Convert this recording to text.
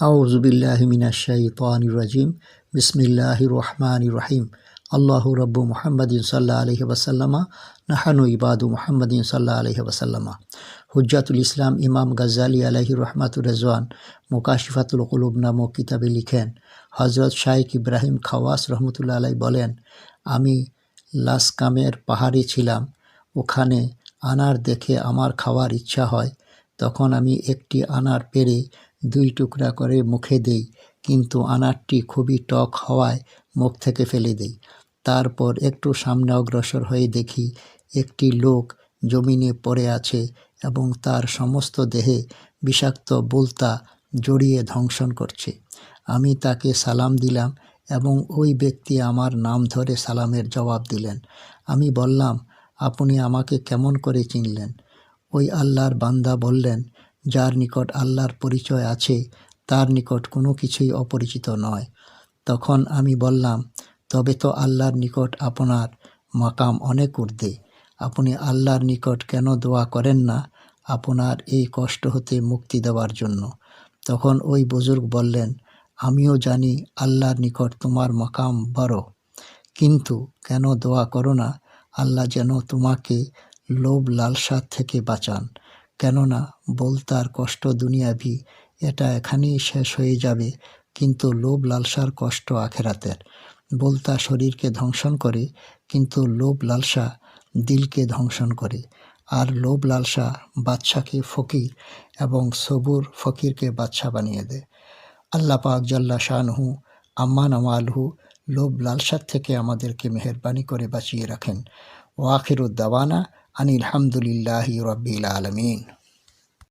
আউযুবিল্লাহি মিনাশ শাইতানির রাজিম। বিসমিল্লাহির রহমানির রহিম। আল্লাহু রাব্বু মুহাম্মাদিন সাল্লাল্লাহু আলাইহি ওয়াসাল্লামা নাহানু ইবাদু মুহাম্মাদিন সাল্লাল্লাহু আলাইহি ওয়াসাল্লামা। হুজ্জাতুল ইসলাম ইমাম গাজ্জালী আলাইহি রহমাতুর রেজওয়ান মুকাশিফাতুল কুলুব নামক কিতাবে লিখেন, হযরত শাইখ ইব্রাহিম খাওয়াস রহমতুল্লাহ আলাইহি বলেন, আমি লাসকামের পাহাড়ে ছিলাম। ওখানে আনার দেখে আমার খাওয়ার ইচ্ছা হয়। তখন আমি একটি আনার পেড়ে 2 টুকরা করে মুখে দেই, কিন্তু আনারটি খুবই টক হওয়ায় মুখ থেকে ফেলে দেই। তারপর একটু সামনে অগ্রসর হয়ে দেখি একটি লোক জমিনে পড়ে আছে এবং তার সমস্ত দেহে বিষাক্ত বোলতা জড়িয়ে ধ্বংসন করছে। আমি তাকে সালাম দিলাম এবং ওই ব্যক্তি আমার নাম ধরে সালামের জবাব দিলেন। আমি বললাম, আপনি আমাকে কেমন করে চিনলেন? ওই আল্লাহর বান্দা বললেন, যার নিকট আল্লাহর পরিচয় আছে তার নিকট কোনো কিছুই অপরিচিত নয়। তখন আমি বললাম, তবে তো আল্লাহর নিকট আপনার মাকাম অনেক ঊর্ধ্বে। আপনি আল্লাহর নিকট কেন দোয়া করেন না আপনার এই কষ্ট হতে মুক্তি দেওয়ার জন্য? তখন ওই বুজুর্গ বললেন, আমিও জানি আল্লাহর নিকট তোমার মাকাম বড়, কিন্তু কেন দোয়া করো না আল্লাহ যেন তোমাকে লোভ লালসার থেকে বাঁচান। কেননা বলতার কষ্ট দুনিয়াভি, এটা এখানেই শেষ হয়ে যাবে, কিন্তু লোভ লালসার কষ্ট আখেরাতের। বলতা শরীরকে ধ্বংসন করে, কিন্তু লোভ লালসা দিলকে ধ্বংসন করে। আর লোভ লালসা বাদশাকে ফকির এবং সবুর ফকিরকে বাদশা বানিয়ে দেয়। আল্লাহ পাক জাল্লা শানহু আম্মা নাওয়ালহু লোভ লালসার থেকে আমাদেরকে মেহেরবানি করে বাঁচিয়ে রাখেন। ওয়া আখিরুদ দাওয়ানা আনিল হামদুলিল্লাহি রাব্বিল আলামিন।